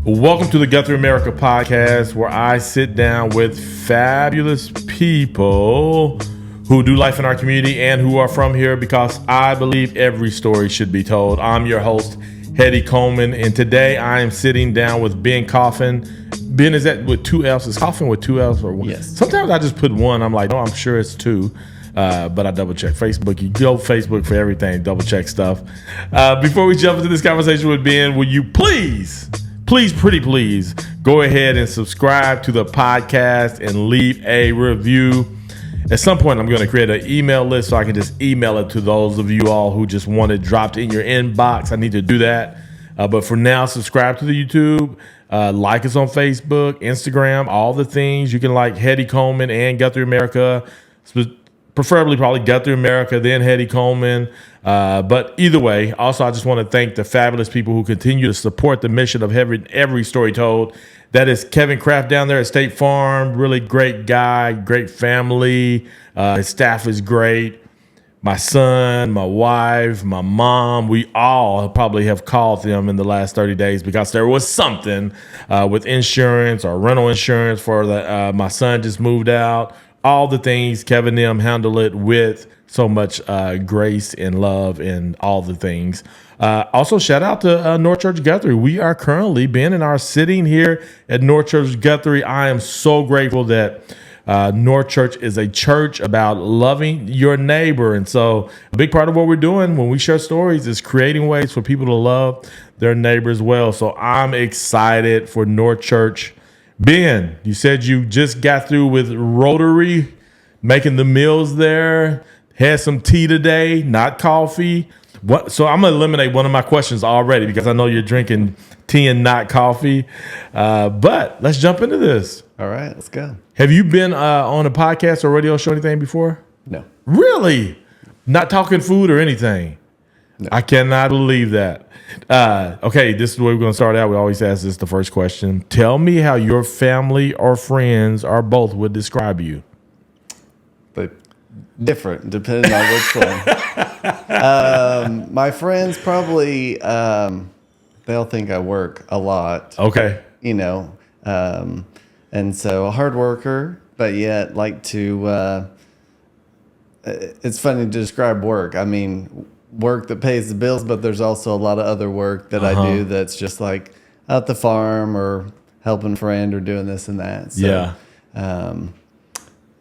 Welcome to the GuthrieAmerica Podcast, where I sit down with fabulous people who do life in our community and who are from here, because I believe every story should be told. I'm your host, Heady Coleman, and today I am sitting down with Ben Coffin. Ben, is that with two L's? Is Coffin with two L's or one? Yes. Sometimes I just put one. I'm like, no, I'm sure it's two. But I double check Facebook. You go Facebook for everything, double check stuff. Before we jump into this conversation with Ben, will you please, pretty please, go ahead and subscribe to the podcast and leave a review. At some point, I'm going to create an email list so I can just email it to those of you all who just want it dropped in your inbox. I need to do that. But for now, subscribe to the YouTube. Like us on Facebook, Instagram, all the things. You can like Heady Coleman and GuthrieAmerica. Preferably probably GuthrieAmerica, then Heady Coleman. But either way, also I just want to thank the fabulous people who continue to support the mission of every story told. That is Kevin Kraft down there at State Farm. Really great guy, great family. His staff is great. My son, my wife, my mom, we all probably have called them in the last 30 days because there was something with insurance or rental insurance for my son just moved out. All the things, Kevin and them handle it with so much grace and love and all the things. Also, shout out to North Church Guthrie. We are currently, Ben and I are sitting here at North Church Guthrie. I am so grateful that North Church is a church about loving your neighbor. And so a big part of what we're doing when we share stories is creating ways for people to love their neighbors well. So I'm excited for North Church. Ben, you said you just got through with Rotary, making the meals there, had some tea today, not coffee. So I'm going to eliminate one of my questions already because I know you're drinking tea and not coffee. But let's jump into this. All right, let's go. Have you been on a podcast or radio show or anything before? No. Really? Not talking food or anything? No. I cannot believe that. Okay, this is where we're going to start out. We always ask this the first question. Tell me how your family or friends or both would describe you. But different, depending on which one. My friends probably, they'll think I work a lot. Okay. You know, and so a hard worker, but yet like to, it's funny to describe work. I mean, work that pays the bills, but there's also a lot of other work that I do that's just like at the farm or helping a friend or doing this and that. So, yeah.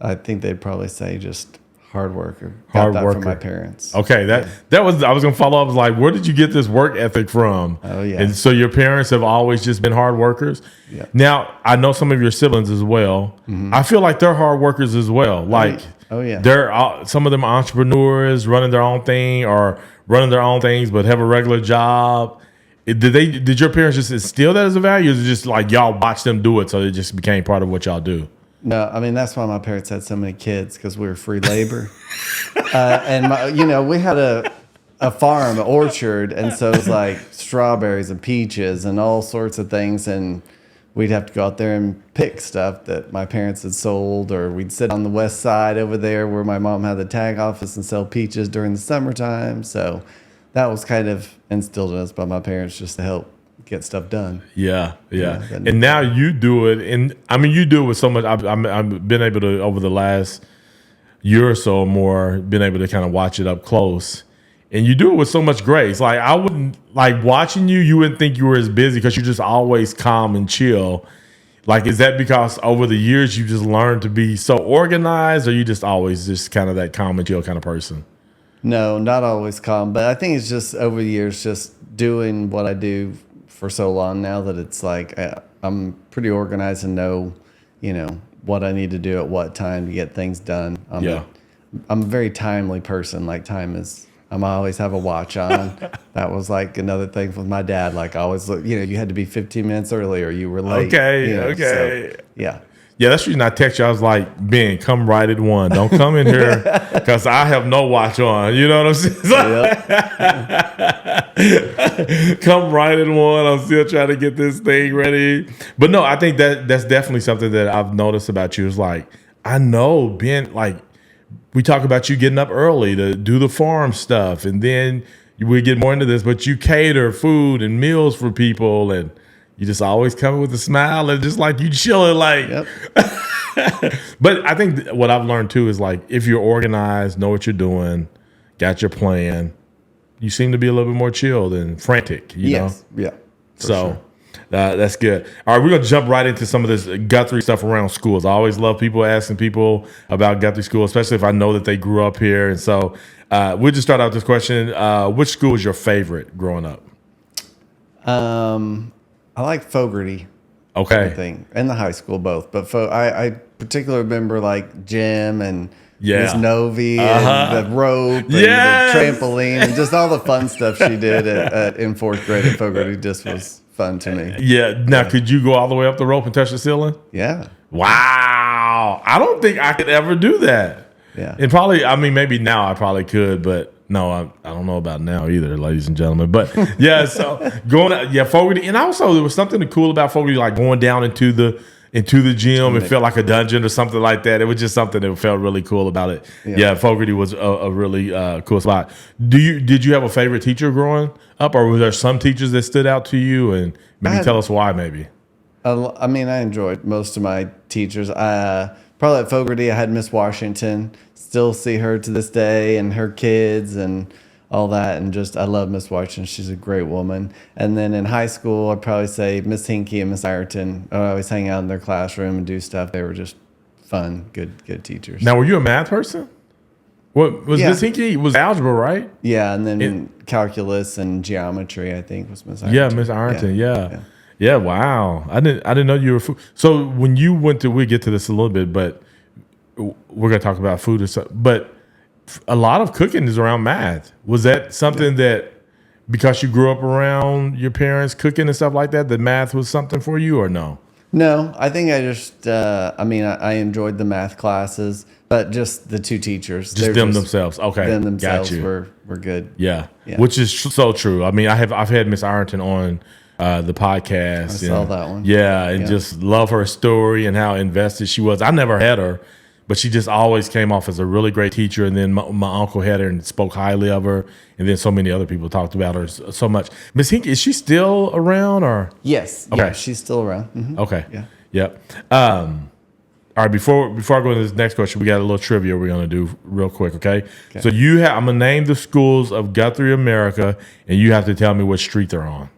I think they'd probably say just hard worker. Hard Got that worker from my parents. Okay, that was, I was gonna follow up. I was like, where did you get this work ethic from? Oh yeah. And so your parents have always just been hard workers. Yeah. Now I know some of your siblings as well. Mm-hmm. I feel like they're hard workers as well. Like, oh yeah, they're some of them are entrepreneurs running their own thing or running their own things, but have a regular job. Did your parents just instill that as a value? Or is it just like y'all watch them do it, so it just became part of what y'all do? No, I mean, that's why my parents had so many kids, because we were free labor. And, we had a farm, an orchard, and so it was like strawberries and peaches and all sorts of things. And we'd have to go out there and pick stuff that my parents had sold, or we'd sit on the west side over there where my mom had the tag office and sell peaches during the summertime. So that was kind of instilled in us by my parents just to help get stuff done. Yeah. And now you do it, and I mean, you do it with so much. I've been able to, over the last year or so or more, been able to kind of watch it up close, and you do it with so much grace. Like, I wouldn't, like, watching you wouldn't think you were as busy because you're just always calm and chill. Like, is that because over the years you just learned to be so organized, or you just always just kind of that calm and chill kind of person? No, not always calm, but I think it's just over the years, just doing what I do for so long now that it's like I'm pretty organized and know, what I need to do at what time to get things done. I'm a very timely person. Like, I'm always have a watch on. That was like another thing with my dad. Like, I always look, you had to be 15 minutes early or you were late. Okay. So, yeah. Yeah, that's the reason I text you. I was like, Ben, come right at 1. Don't come in here because I have no watch on. You know what I'm saying? Yep. Come right at 1. I'm still trying to get this thing ready. But no, I think that's definitely something that I've noticed about you. Is like, I know, Ben, like, we talk about you getting up early to do the farm stuff. And then we get more into this, but you cater food and meals for people. And You just always coming with a smile and just like you chilling like. Yep. But I think what I've learned too is like if you're organized, know what you're doing, got your plan, you seem to be a little bit more chilled and frantic. You know. Yeah. So. That's good. All right, we're going to jump right into some of this Guthrie stuff around schools. I always love people asking people about Guthrie School, especially if I know that they grew up here. And so we'll just start out with this question. Which school was your favorite growing up? I like Fogarty. Okay. I think, and the high school both. But I particularly remember like gym and Miss Novi and the rope and the trampoline and just all the fun stuff she did in fourth grade at Fogarty just was fun to me. Yeah. Now, could you go all the way up the rope and touch the ceiling? Yeah. Wow. I don't think I could ever do that. Yeah. And probably, I mean, maybe now I probably could, but no, I don't know about now either, ladies and gentlemen. But yeah, so Fogarty. And also there was something cool about Fogarty, like going down into the gym. It felt like a dungeon or something like that. It was just something that felt really cool about it. Yeah, Fogarty was a really cool spot. Did you have a favorite teacher growing up, or were there some teachers that stood out to you? And maybe tell us why. Maybe. I mean, I enjoyed most of my teachers. Probably at Fogarty, I had Miss Washington. Still see her to this day, and her kids and all that, and just I love Miss Washington. She's a great woman. And then in high school, I'd probably say Miss Hinkie and Miss Ireton. I always hang out in their classroom and do stuff. They were just fun, good teachers. Now, were you a math person? What was Miss Hinkie? Was algebra, right? Yeah, and then calculus and geometry, I think, was Miss Ireton. Yeah, Miss Ireton. Yeah. Wow. I didn't know you were food. So when you went to, we'll get to this a little bit, but we're gonna talk about food or something. But a lot of cooking is around math. Was that something that, because you grew up around your parents cooking and stuff like that, that math was something for you, or no? No, I think I just, I enjoyed the math classes, but just the two teachers. Just them themselves. Okay. Them themselves were good. Yeah. Which is so true. I mean, I've had Miss Ireton on the podcast. I saw that one. Yeah, and just love her story and how invested she was. I never had her, but she just always came off as a really great teacher. And then my uncle had her and spoke highly of her. And then so many other people talked about her so much. Miss Hinkie, is she still around, or? Yes. Okay. Yeah, she's still around. Mm-hmm. Okay. Yeah. Yep. All right. Before I go into this next question, we got a little trivia we're gonna do real quick. Okay. So I'm gonna name the schools of Guthrie America, and you have to tell me what street they're on.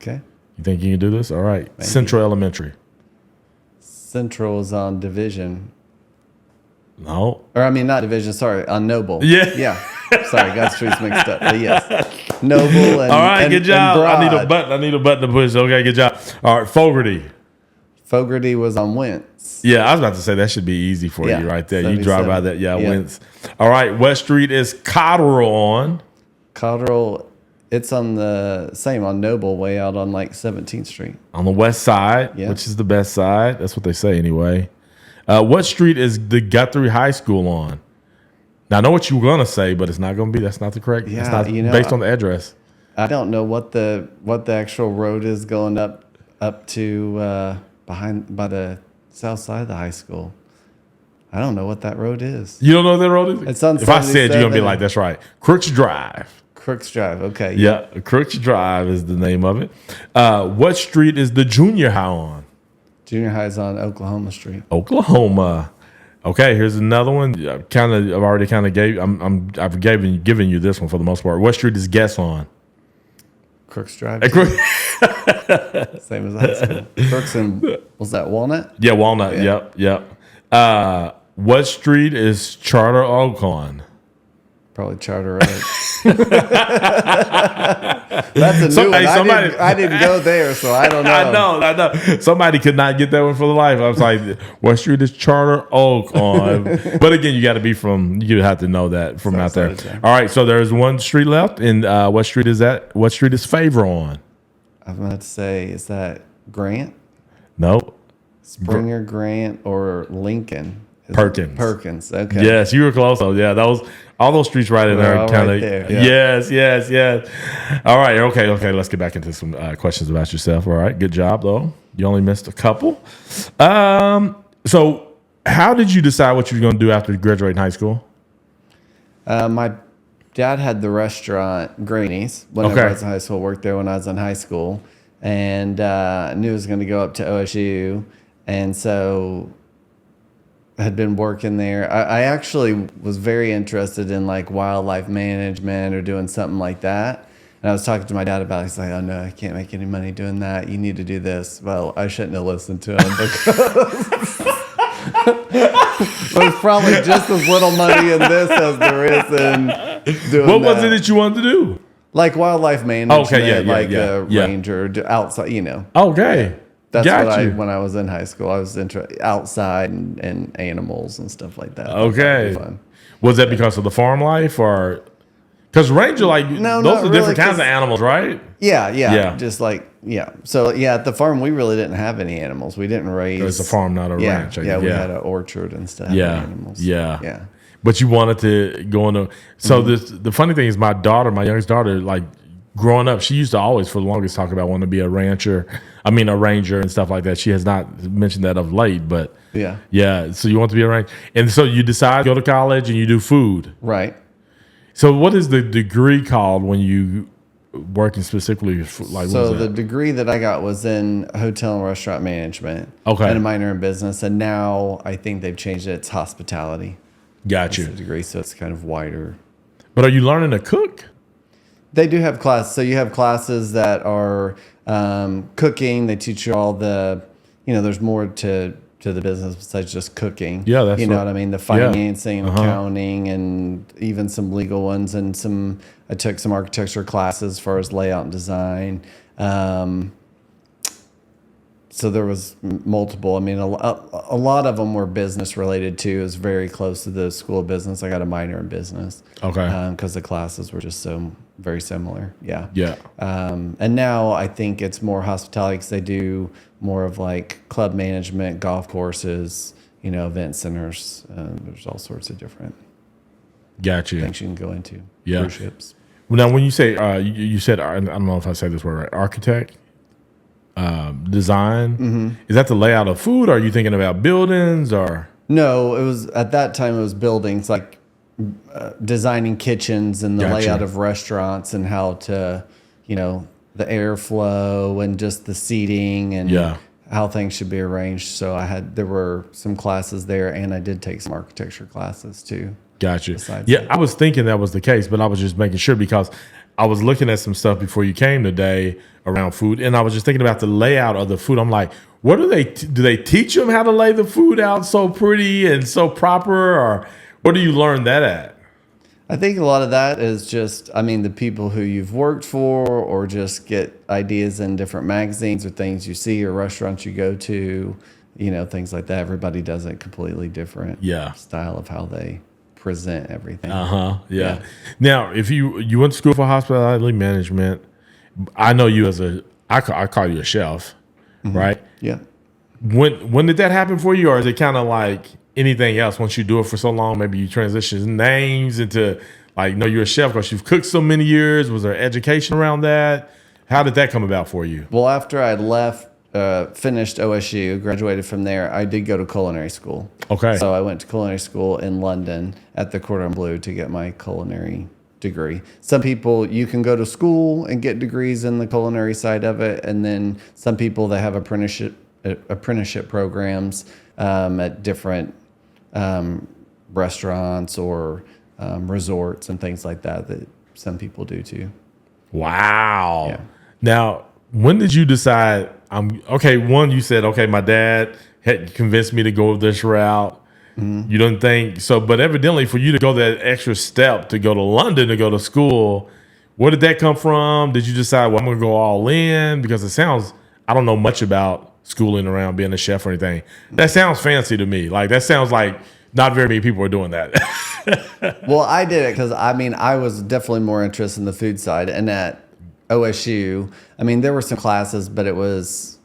Okay. You think you can do this? All right. Central Elementary. Central is on Division. No. Or not Division. Sorry, on Noble. Yeah. Yeah. Sorry, got streets mixed up. But yes, Noble and all right, good job. And I need a button to push. Okay, good job. All right, Fogarty. Fogarty was on Wentz. Yeah, I was about to say that should be easy for you right there. You drive by that. Yeah, Wentz. All right, West Street is Cotterell on. Cotterell, it's on the same on Noble, way out on like 17th Street. On the west side, which is the best side. That's what they say anyway. What street is the Guthrie High School on? Now, I know what you're going to say, but it's not going to be. That's not the correct. Yeah, it's not based on the address. I don't know what the actual road is going up to by the south side of the high school. I don't know what that road is. You don't know what that road is? It's on if I said, you're going to be like, that's right. Crooks Drive. Crooks Drive, okay. Yeah, Crooks Drive is the name of it. What street is the junior high on? Junior high is on Oklahoma Street. Oklahoma. Okay, here's another one. I've already given you this one for the most part. What street is Guess on? Crooks Drive. Same as high school. Crooks and was that Walnut? Yeah, Walnut. Yeah. Yep. What street is Charter Oak on? Probably Charter Oak. That's a new one. I didn't go there, so I don't know. I know. Somebody could not get that one for the life. I was like, what street is Charter Oak on? But again, you have to know that from out there. All right, so there's one street left, and what street is that? What street is Favor on? I'm going to say, is that Grant? No. Springer, Grant, or Lincoln? Perkins. Okay. Yes, you were close. So yeah, all those streets right in there. Kind of. Yeah. Yes. All right. Okay. Let's get back into some questions about yourself. All right. Good job though. You only missed a couple. So how did you decide what you were going to do after you graduated high school? My dad had the restaurant Granny's when I was in high school. Worked there when I was in high school, and I knew I was going to go up to OSU, and so I had been working there. I actually was very interested in like wildlife management or doing something like that. And I was talking to my dad about it. He's like, "Oh no, I can't make any money doing that. You need to do this." Well, I shouldn't have listened to him because there's probably just as little money in this as there is in doing What was it that you wanted to do? like wildlife management, yeah. ranger, outside, Okay. That's Got you. when I was in high school. I was outside and animals and stuff like that. Okay. Fun. Was that because of the farm life or? Because ranger, like, No, those not are different really, kinds of animals, right? Yeah. Just like, So, at the farm, we really didn't have any animals. We didn't raise. It's a farm, not a ranch. We had an orchard and stuff. Animals. Yeah. But you wanted to go into. So the funny thing is, my youngest daughter, like growing up, she used to always, for the longest, talk about wanting to be a ranger and stuff like that. She has not mentioned that of late, but yeah. So you want to be a ranger, and so you decide to go to college and you do food, right? So what is the degree called when you working specifically? Like, so the degree that I got was in hotel and restaurant management. Okay. And a minor in business, and now I think they've changed it. It's hospitality. Got you. That's the degree, so it's kind of wider. But are you learning to cook? They do have classes. So you have classes that are cooking. They teach you all the, there's more to the business besides just cooking. Yeah, that's what I mean. The financing, and Uh-huh. accounting, and even some legal ones. And I took some architecture classes as far as layout and design. So there was multiple. I mean, a lot of them were business related too. It was very close to the School of Business. I got a minor in business. Okay. Because the classes were just so very similar. Yeah. Yeah. And now I think it's more hospitality because they do more of like club management, golf courses, event centers. There's all sorts of different Got you. things you can go into. Yeah. Cruise ships. Now, when you say you said, I don't know if I say this word right, architect, design, is that the layout of food? Or are you thinking about buildings or? No, it was at that time. It was buildings like designing kitchens and the Gotcha. layout of restaurants and how to, the airflow and just the seating and how things should be arranged. So there were some classes there, and I did take some architecture classes too. Gotcha. Besides Yeah, that. I was thinking that was the case, but I was just making sure because I was looking at some stuff before you came today around food, and I was just thinking about the layout of the food. I'm like, what do they teach them how to lay the food out so pretty and so proper, or where do you learn that at? I think a lot of that is just, the people who you've worked for, or just get ideas in different magazines or things you see or restaurants you go to, things like that. Everybody does it completely different style of how they present everything. Yeah. Now, if you went to school for hospitality management, I know you as I call you a chef, right? Yeah. When did that happen for you, or is it kind of like anything else? Once you do it for so long, maybe you transition names into like, no, you're a chef because you've cooked so many years. Was there education around that? How did that come about for you? Well, after I left, finished OSU, graduated from there, I did go to culinary school. Okay. So I went to culinary school in London at the Cordon Bleu to get my culinary degree. Some people, you can go to school and get degrees in the culinary side of it, and then some people that have apprenticeship programs at different restaurants or resorts and things like that some people do too. Wow. Yeah. Now, when did you decide one, you said, okay, my dad had convinced me to go this route. You didn't think so, but evidently for you to go that extra step to go to London to go to school, where did that come from? Did you decide, well, I'm going to go all in? Because I don't know much about schooling around being a chef or anything. That sounds fancy to me. Like, that sounds like not very many people are doing that. Well, I did it because, I was definitely more interested in the food side. And at OSU, there were some classes, but it was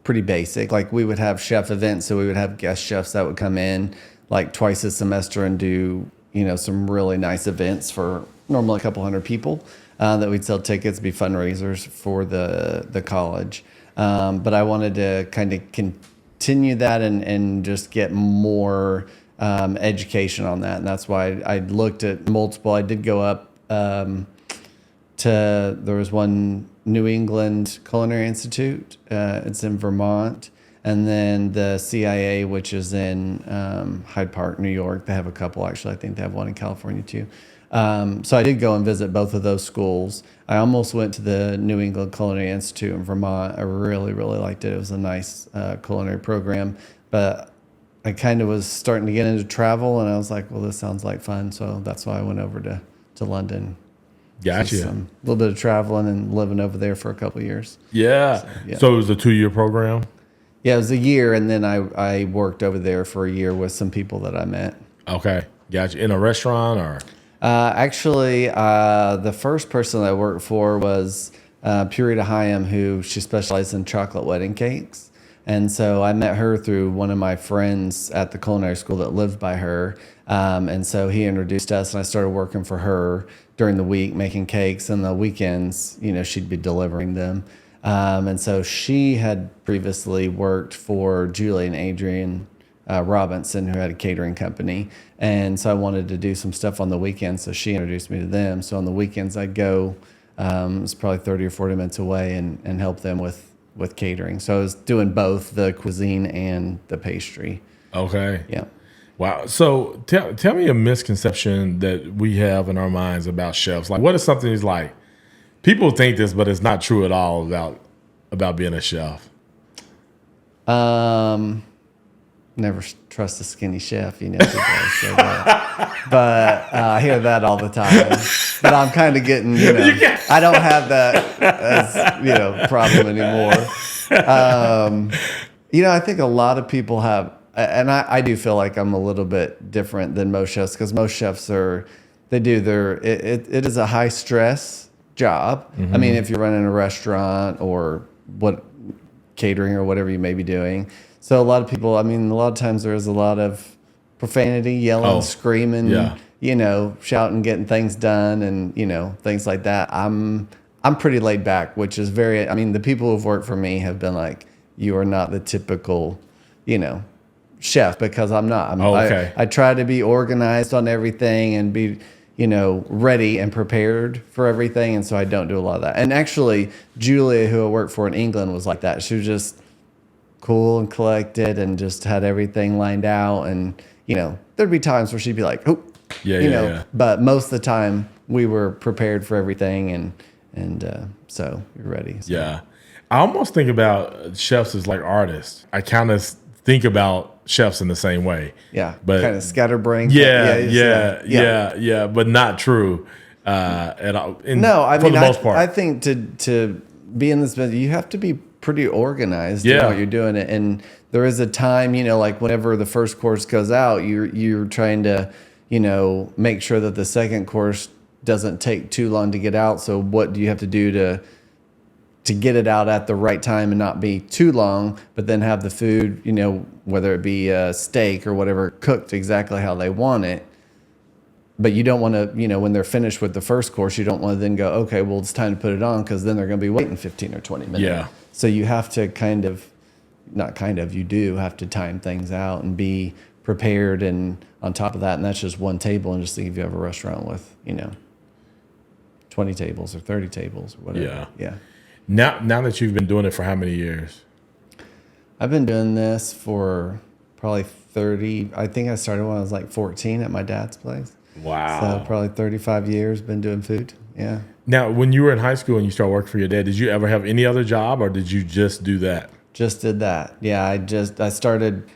pretty basic. Like, we would have chef events, so we would have guest chefs that would come in like twice a semester and do, some really nice events for normally a couple hundred people that we'd sell tickets, be fundraisers for the college. But I wanted to kind of continue that and just get more education on that. And that's why I looked at multiple. I did go up there was one New England Culinary Institute. It's in Vermont. And then the CIA, which is in Hyde Park, New York. They have a couple, actually. I think they have one in California, too. So I did go and visit both of those schools. I almost went to the New England Culinary Institute in Vermont. I really, really liked it. It was a nice culinary program. But I kind of was starting to get into travel, and I was like, well, this sounds like fun. So that's why I went over to London. Gotcha. A little bit of traveling and living over there for a couple of years. Yeah. So it was a 2-year program? Yeah, it was a year, and then I worked over there for a year with some people that I met. Okay. Gotcha. In a restaurant or? Actually, the first person I worked for was Purita Hyam, who she specialized in chocolate wedding cakes. And so I met her through one of my friends at the culinary school that lived by her. And so he introduced us, and I started working for her during the week, making cakes. And the weekends, she'd be delivering them. And so she had previously worked for Julie and Adrian Robinson, who had a catering company. And so I wanted to do some stuff on the weekends, so she introduced me to them. So on the weekends, I'd go, it's probably 30 or 40 minutes away, and help them with catering. So I was doing both the cuisine and the pastry. Okay. Yeah. Wow. So tell me a misconception that we have in our minds about chefs. Like, what is something that's like, people think this, but it's not true at all about being a chef? Never trust a skinny chef, people say that. But I hear that all the time. But I'm kind of getting, I don't have that as, problem anymore. I think a lot of people have, and I do feel like I'm a little bit different than most chefs, because most chefs it is a high stress job. Mm-hmm. I mean, if you're running a restaurant or catering or whatever you may be doing. So a lot of people, a lot of times there is a lot of profanity, yelling, screaming, shouting, getting things done, and, things like that. I'm pretty laid back, which is the people who've worked for me have been like, you are not the typical, chef, because I'm not. I try to be organized on everything and be, ready and prepared for everything. And so I don't do a lot of that. And actually, Julia, who I worked for in England, was like that. She was just cool and collected and just had everything lined out. And, there'd be times where she'd be like, oh, but most of the time we were prepared for everything. And so you're ready. So. Yeah. I almost think about chefs as like artists. I kind of think about chefs in the same way. Yeah. But kind of scatterbrained. Yeah. But not true at all. For the most part. I think to be in this business, you have to be pretty organized in what you're doing. And there is a time, like whenever the first course goes out, you're trying to, make sure that the second course doesn't take too long to get out. So what do you have to do to get it out at the right time and not be too long, but then have the food, whether it be a steak or whatever, cooked exactly how they want it. But you don't want to, when they're finished with the first course, you don't want to then go, okay, well, it's time to put it on, because then they're going to be waiting 15 or 20 minutes. Yeah. So you have to you do have to time things out and be prepared and on top of that. And that's just one table. And just think if you have a restaurant with, 20 tables or 30 tables or whatever. Yeah. Yeah. Now that you've been doing it for how many years? I've been doing this for probably 30. I think I started when I was like 14 at my dad's place. Wow. So probably 35 years been doing food. Yeah. Now, when you were in high school and you started working for your dad, did you ever have any other job, or did you just do that? Just did that. Yeah. I started,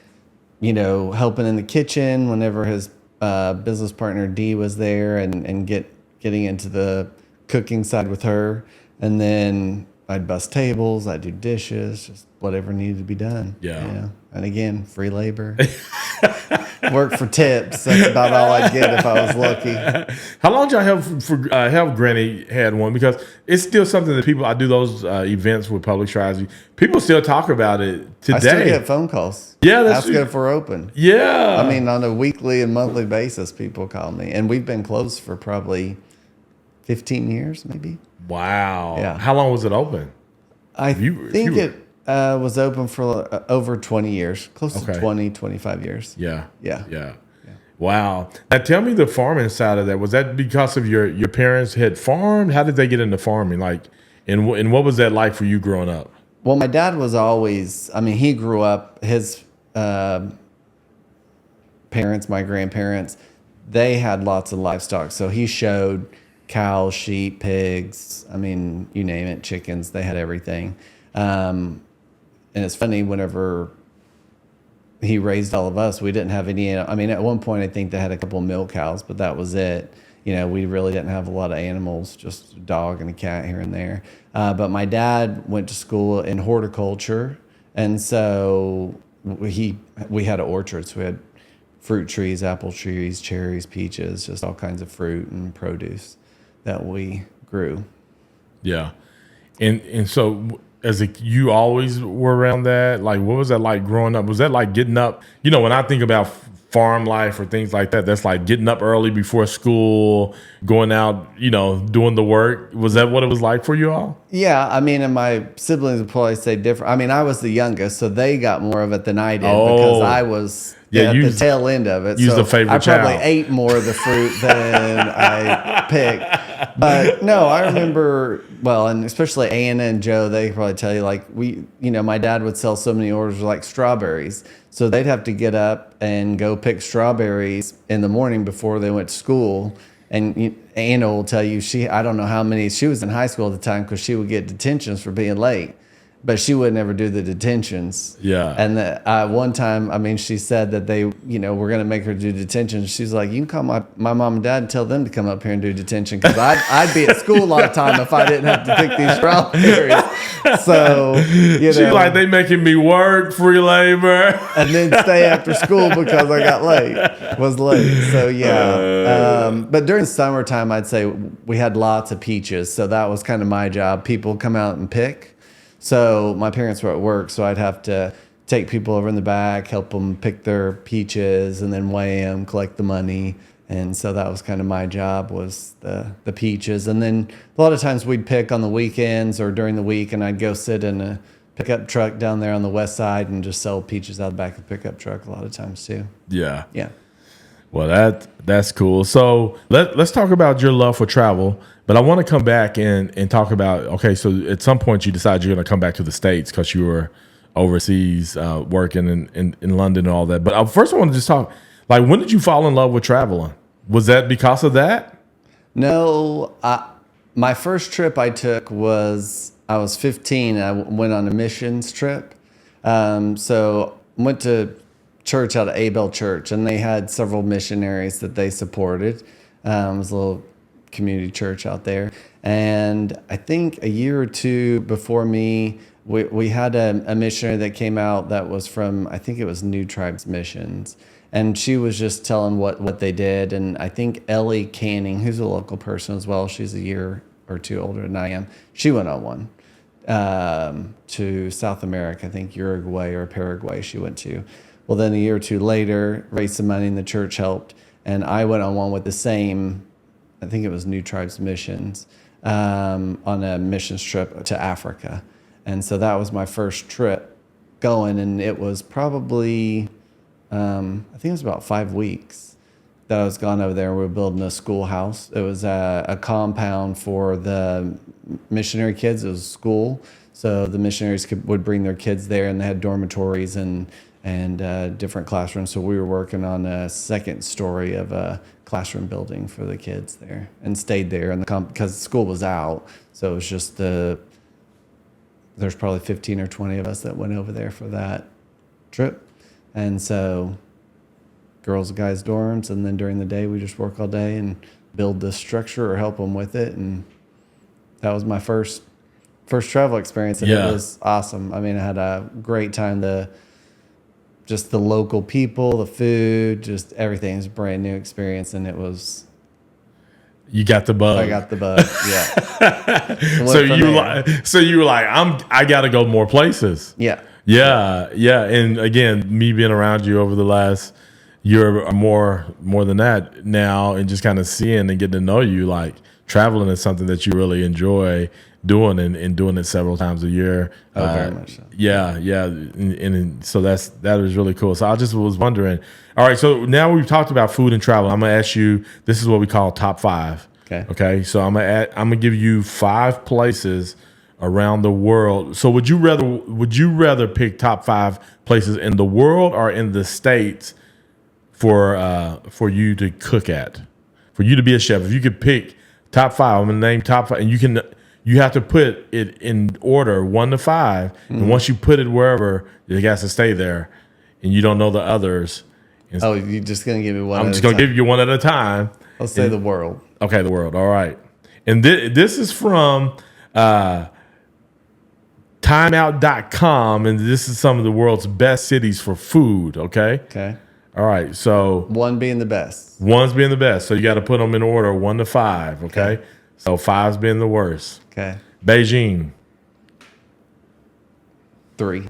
helping in the kitchen whenever his business partner Dee was there, and getting into the cooking side with her. And then I'd bust tables, I'd do dishes, just whatever needed to be done. Yeah. And again, free labor. Work for tips. That's about all I'd get if I was lucky. How long did y'all have Granny had one? Because it's still something that people, I do those events with public strategy. People still talk about it today. I still get phone calls. Yeah, that's asking if we're open. Yeah. On a weekly and monthly basis, people call me. And we've been closed for probably 15 years, maybe. Wow. Yeah. How long was it open? I think it was open for over 20 years, close to 20, 25 years. Yeah. Yeah. Wow. Now tell me the farming side of that. Was that because of your parents had farmed? How did they get into farming? Like, And what was that like for you growing up? Well, my dad was always, I mean, he grew up, his parents, my grandparents, they had lots of livestock. So he showed cows, sheep, pigs, I mean, you name it, chickens, they had everything. And it's funny, whenever he raised all of us, we didn't have any, I mean, at one point I think they had a couple of milk cows, but that was it. You know, we really didn't have a lot of animals, just a dog and a cat here and there. But my dad went to school in horticulture, and so we had an orchard. So we had fruit trees, apple trees, cherries, peaches, just all kinds of fruit and produce that we grew. Yeah. And so you always were around that? Like, what was that like growing up? Was that like getting up? You know, when I think about farm life or things like that, that's like getting up early before school, going out, you know, doing the work. Was that what it was like for you all? Yeah, I mean, and my siblings would probably say different. I mean, I was the youngest, so they got more of it than I did because I was at the tail end of it. So the favorite I probably ate more of the fruit than I picked. But no, I remember, well, and especially Anna and Joe, they could probably tell you, like, my dad would sell so many orders of like strawberries. So they'd have to get up and go pick strawberries in the morning before they went to school. And Anna will tell you, I don't know how many, she was in high school at the time because she would get detentions for being late, but she would never do the detentions. Yeah. And one time, I mean, she said that they, were going to make her do detention. She's like, you can call my mom and dad and tell them to come up here and do detention because I'd be at school all the time if I didn't have to pick these strawberries. So, She's like, they making me work, free labor. And then stay after school because I was late. So, yeah. But during the summertime, I'd say we had lots of peaches. So that was kind of my job. People come out and pick. So my parents were at work, so I'd have to take people over in the back, help them pick their peaches, and then weigh them, collect the money. And so that was kind of my job, was the peaches. And then a lot of times we'd pick on the weekends or during the week, and I'd go sit in a pickup truck down there on the west side and just sell peaches out the back of the pickup truck a lot of times too. Yeah. Yeah. Well, that's cool. So let's talk about your love for travel. But I want to come back and talk about, okay, so at some point you decided you're going to come back to the States because you were overseas working in London and all that. But first I want to just talk, like, when did you fall in love with traveling? Was that because of that? No, my first trip I took was, I was 15. I went on a missions trip. So I went to church out of Abel Church, and they had several missionaries that they supported. It was a little community church out there. And I think a year or two before me, we had a missionary that came out that was from, I think it was New Tribes Missions. And she was just telling what they did. And I think Ellie Canning, who's a local person as well, she's a year or two older than I am, she went on one to South America, I think Uruguay or Paraguay she went to. Well, then a year or two later, raised some money and the church helped. And I went on one with the same, I think it was New Tribes Missions, on a missions trip to Africa. And so that was my first trip going, and it was probably, I think it was about 5 weeks that I was gone over there. We were building a schoolhouse. It was a compound for the missionary kids. It was a school. So the missionaries would bring their kids there, and they had dormitories and different classrooms. So we were working on a second story of a classroom building for the kids there, and stayed there. And because school was out, so it was just there's probably 15 or 20 of us that went over there for that trip. And so girls and guys dorms, and then during the day we just work all day and build this structure or help them with it. And that was my first travel experience, and It was awesome. I mean, I had a great time. Just the local people, the food, just everything was a brand new experience, and it was. You got the bug. I got the bug. Yeah. So you were like, I got to go more places. Yeah. Yeah. And again, me being around you over the last year or more than that now, and just kind of seeing and getting to know you, like, traveling is something that you really enjoy doing, and doing it several times a year. Very much so. Yeah. And so that is really cool. So I just was wondering, all right, so now we've talked about food and travel. I'm going to ask you, this is what we call top 5. Okay. Okay. So I'm going to give you 5 places around the world. So would you rather pick top 5 places in the world or in the States for you to cook at, for you to be a chef? If you could pick top 5, I'm gonna name top 5, and you have to put it in order 1 to 5, and once you put it wherever, it has to stay there, and you don't know the others. Oh, you're just gonna give me one? I'm just gonna give you one at a time. I'll say the world. Okay, the world. All right, and this is from timeout.com, and this is some of the world's best cities for food. Okay. Okay. All right, so 1 being the best. 1's being the best, so you got to put them in order 1 to 5. Okay, so 5's being the worst. Okay. Beijing. 3.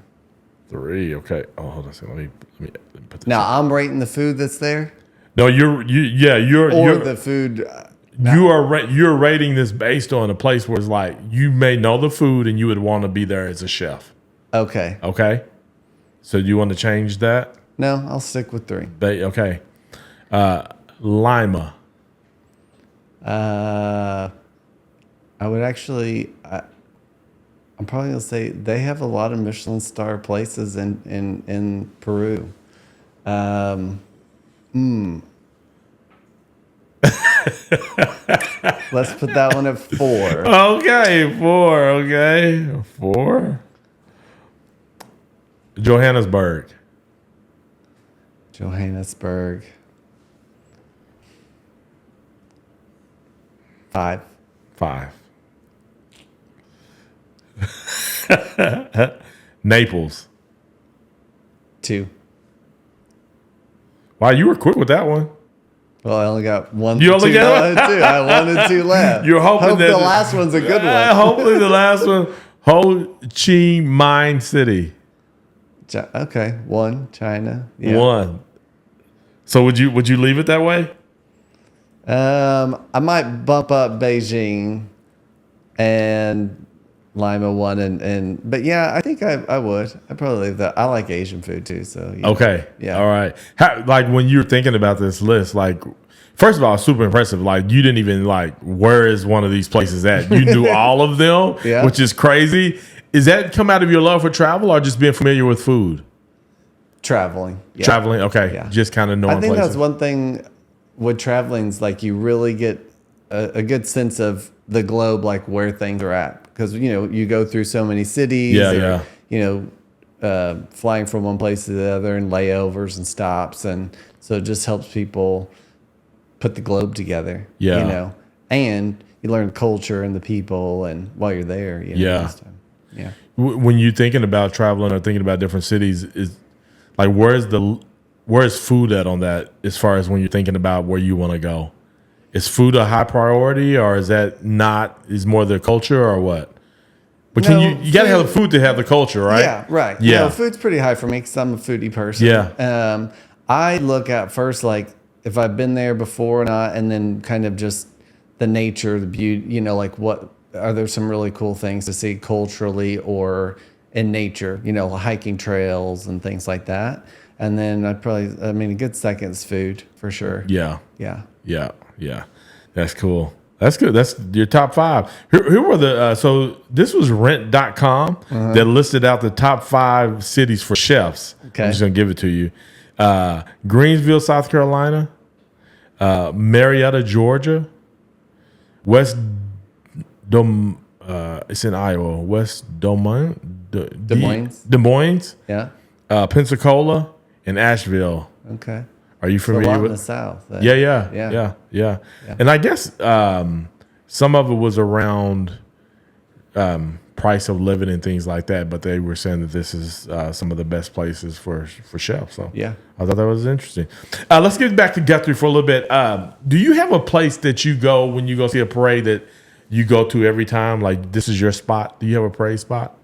3. Okay. Oh, hold on a second. Let me put this. Now I'm rating the food that's there. No, you're the food. You're rating this based on a place where it's like you may know the food and you would want to be there as a chef. Okay. Okay. So do you want to change that? No, I'll stick with 3. Okay. Lima. I would actually. I'm probably gonna say they have a lot of Michelin star places in Peru. Let's put that one at 4. Okay, 4. Okay, 4. Johannesburg. 5. 5. Naples. 2. Wow, you were quick with that one. Well, I only got 1. You only got 2. I wanted 2 left. You're hoping Hope that the last one's a good one. Hopefully the last one. Ho Chi Minh City. Okay, 1. China. Yeah. 1. So would you leave it that way? I might bump up Beijing and Lima 1 but yeah, I think I would. I'd probably leave that. I like Asian food too, so yeah. Okay. Yeah. All right. Like when you're thinking about this list, like first of all, super impressive. Like you didn't even like where is one of these places at? You knew all of them, Yeah. which is crazy. Is that come out of your love for travel or just being familiar with food? Traveling. Yeah. Traveling, okay. Yeah. Just kind of knowing I think places. that's one thing with traveling is like you really get a good sense of the globe, like where things are at. Because, you go through so many cities. Yeah. Flying from one place to the other and layovers and stops. And so it just helps people put the globe together. Yeah. And you learn the culture and the people and while you're there. Yeah. Yeah. When you're thinking about traveling or thinking about different cities, is like where's food at on that as far as when you're thinking about where you want to go? Is food a high priority or is that not, is more the culture or what? But No, you got to have the food to have the culture, right? Yeah, right. Yeah. Food's pretty high for me because I'm a foodie person. Yeah. I look at first, like, if I've been there before or not, and then kind of just the nature, the beauty, like what, are there some really cool things to see culturally or in nature, hiking trails and things like that. And then a good second is food for sure. Yeah. Yeah. That's cool. That's good. That's your top 5. Here were the, so this was rent.com that listed out the top 5 cities for chefs. Okay. I'm just going to give it to you. Greensville, South Carolina, Marietta, Georgia, it's in Iowa, Des Moines, Yeah. Pensacola, and Asheville. Okay. Are you A familiar lot in with the South. Yeah. And I guess some of it was around price of living and things like that, but they were saying that this is some of the best places for chefs. So Yeah. I thought that was interesting. Let's get back to Guthrie for a little bit. Do you have a place that you go when you go see a parade that you go to every time? Like this is your spot? Do you have a parade spot?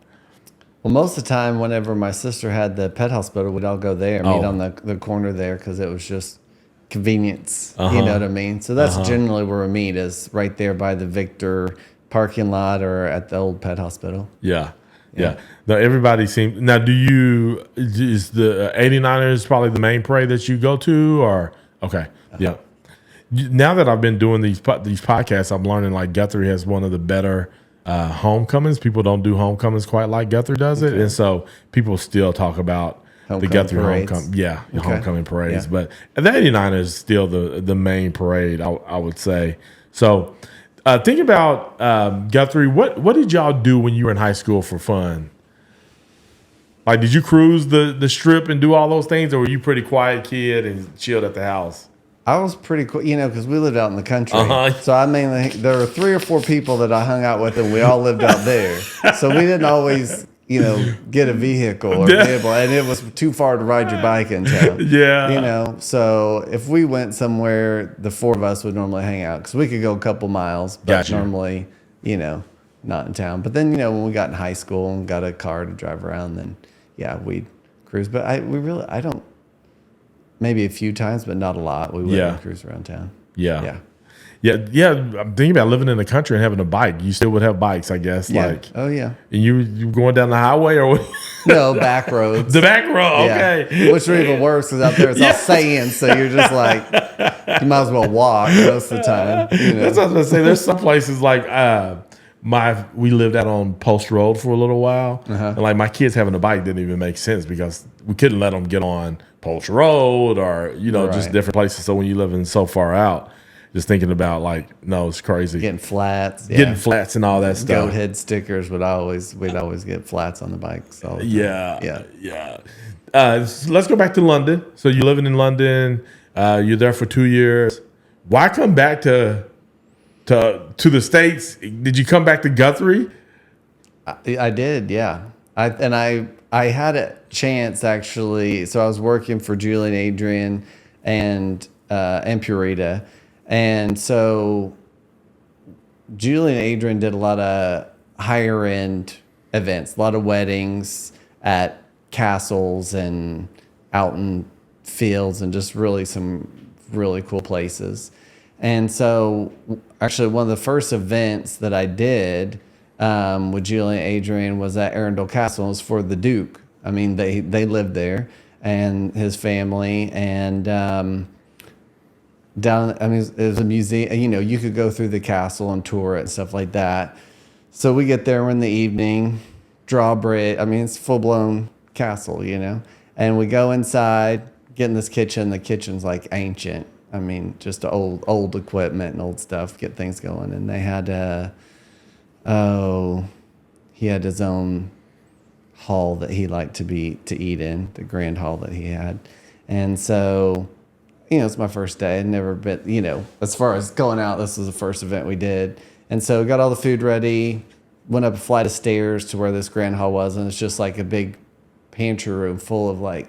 Well, most of the time, whenever my sister had the pet hospital, we'd all go there, meet on the corner there because it was just convenience. You know what I mean? So that's generally where we meet, is right there by the Victor parking lot or at the old pet hospital. Yeah. Now everybody seems. Now, is the 89ers probably the main parade that you go to, or okay? Yeah. Now that I've been doing these podcasts, I'm learning like Guthrie has one of the better homecomings. People don't do homecomings quite like Guthrie does it, and so people still talk about the Guthrie homecoming. Yeah, the homecoming parades. Yeah. But the 89 is still the main parade, I would say. So think about Guthrie. What did y'all do when you were in high school for fun? Like, did you cruise the strip and do all those things, or were you pretty quiet kid and chilled at the house? I was pretty cool, because we lived out in the country. So I mainly, there were 3 or 4 people that I hung out with, and we all lived out there. So we didn't always, get a vehicle or be able, and it was too far to ride your bike in town. Yeah. So if we went somewhere, the 4 of us would normally hang out because we could go a couple miles, but normally, not in town. But then, when we got in high school and got a car to drive around, then we'd cruise. But I don't. Maybe a few times, but not a lot. We would cruise around town. Yeah. I'm thinking about living in the country and having a bike. You still would have bikes, I guess. Yeah. And you going down the highway or what? No, back roads. The back road, okay. Yeah. Which are even worse because out there it's all sand, so you're just like, you might as well walk most of the time. That's what I was going to say. There's some places like we lived out on Post Road for a little while, and like my kids having a bike didn't even make sense because we couldn't let them get on Post Road or just different places. So when you live in so far out, just thinking about it's crazy. Getting flats and all that stuff. Goat head stickers we'd always get flats on the bike. So yeah. Let's go back to London. So you're living in London. You're there for 2 years. Why come back to the States? Did you come back to Guthrie? I did, yeah. I had a chance actually. So I was working for Julie and Adrian and Purita, and so Julie and Adrian did a lot of higher end events, a lot of weddings at castles and out in fields, and just really some really cool places. And so actually one of the first events that I did with Julie and Adrian was at Arundel Castle. It was for the Duke. I mean, they lived there and his family, and it was a museum. You could go through the castle and tour it and stuff like that. So we get there in the evening, drawbridge. I mean, it's full blown castle, and we go inside, get in this kitchen. The kitchen's like ancient. I mean, just old equipment and old stuff, get things going. And they had he had his own hall that he liked to eat in, the grand hall that he had. And so, it's my first day. I'd never been, as far as going out, this was the first event we did. And so got all the food ready, went up a flight of stairs to where this grand hall was, and it's just like a big pantry room full of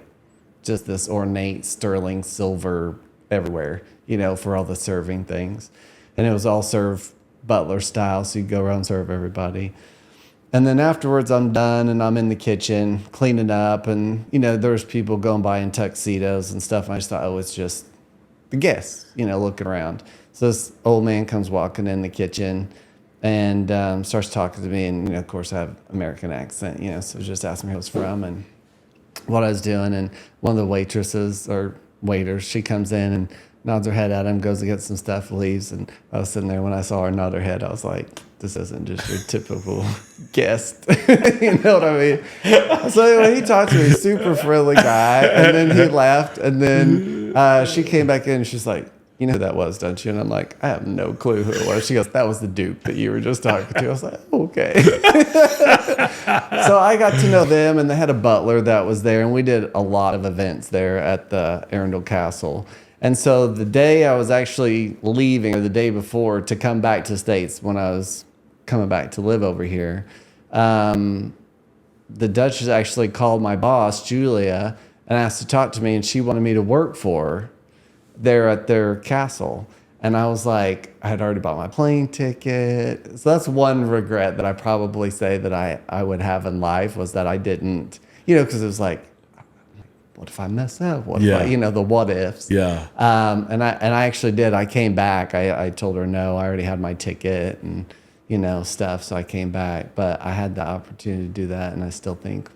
just this ornate sterling silver everywhere, for all the serving things. And it was all served butler style, so you go around and serve everybody. And then afterwards I'm done and I'm in the kitchen cleaning up, and there's people going by in tuxedos and stuff, and I just thought, it's just the guests, looking around. So this old man comes walking in the kitchen and starts talking to me, and of course I have American accent, so just asking me who I was from and what I was doing. And one of the waitresses or waiters, she comes in and nods her head at him, goes to get some stuff, leaves. And I was sitting there, when I saw her nod her head, I was like, this isn't just your typical guest. You know what I mean? So anyway, he talked to me, super friendly guy, and then he left, and then she came back in and she's like, you know who that was, don't you? And I'm like, I have no clue who it was. She goes, that was the Duke that you were just talking to. I was like, okay. So I got to know them, and they had a butler that was there, and we did a lot of events there at the Arundel Castle. And so the day I was actually leaving, or the day before, to come back to the States, when I was coming back to live over here, the Duchess actually called my boss, Julia, and asked to talk to me, and she wanted me to work for her there at their castle. And I was like, I had already bought my plane ticket. So that's one regret that I probably say that I would have in life, was that I didn't, because it was like, what if I mess up? What if I, the what ifs. Yeah. And I actually did. I came back. I told her no, I already had my ticket and, stuff. So I came back, but I had the opportunity to do that. And I still think,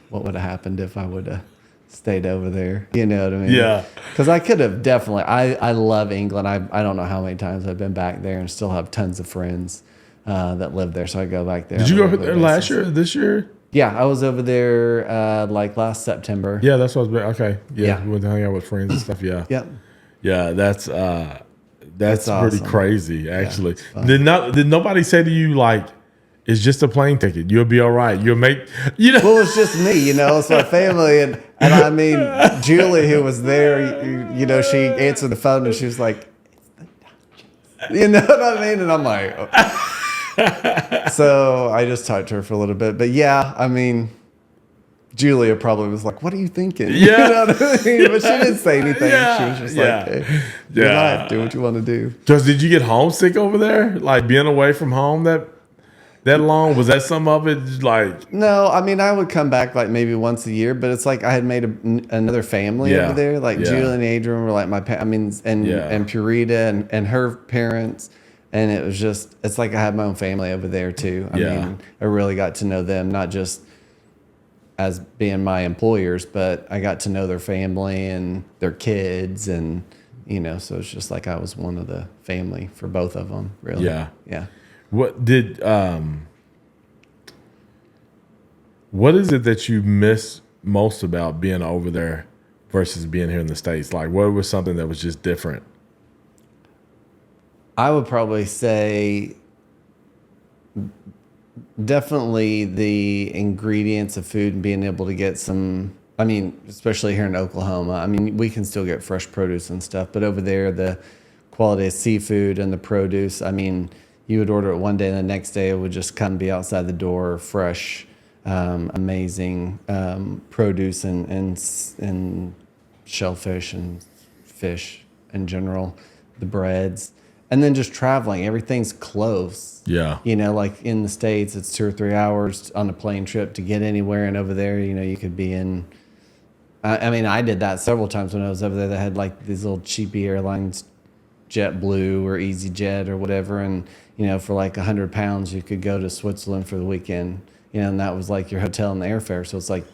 what would have happened if I would have stayed over there? You know what I mean? Yeah. Because I could have definitely, I love England. I don't know how many times I've been back there and still have tons of friends that lived there, so I go back there. Did you go there last year? This year? Yeah, I was over there like last September. Yeah, that's what I was. Okay, yeah, Yeah. we went to hang out with friends and stuff. Yeah, Yep. yeah, that's pretty awesome. crazy. Actually, it's fun. did nobody say to you like, it's just a plane ticket, you'll be all right, you'll make, Well, it's just me, it's my family, and I mean, Julie, who was there, she answered the phone and she was like, you know what I mean? And I'm like, oh. So I just talked to her for a little bit, but yeah, I mean, Julia probably was like, "What are you thinking?" Yeah. You know what I mean? But she didn't say anything. Yeah. She was just Yeah. like, "Hey, your Yeah. life, do what you want to do." Because did you get homesick over there, like being away from home that long? Was that some of it? Like, No, I mean, I would come back like maybe once a year, but it's like I had made another family Yeah. over there. Like Yeah. Julie and Adrian were like my, and Yeah. Purita and her parents, and it was just, it's like I had my own family over there too. I Yeah. mean, I really got to know them, not just as being my employers, but I got to know their family and their kids, and so it's just like I was one of the family for both of them. Really, Yeah. yeah. what is it that you miss most about being over there versus being here in the States? Like, what was something that was just different? I would probably say definitely the ingredients of food and being able to get some, I mean, especially here in Oklahoma. I mean, we can still get fresh produce and stuff, but over there, the quality of seafood and the produce, I mean, you would order it one day and the next day it would just kind of be outside the door, fresh, amazing produce and shellfish and fish in general, the breads. And then just traveling, everything's close. Yeah. Like in the States, it's 2 or 3 hours on a plane trip to get anywhere. And over there, you could be in, I mean, I did that several times when I was over there. They had like these little cheapy airlines, JetBlue or EasyJet or whatever. And, for like 100 pounds, you could go to Switzerland for the weekend, and that was like your hotel and the airfare. So it's like,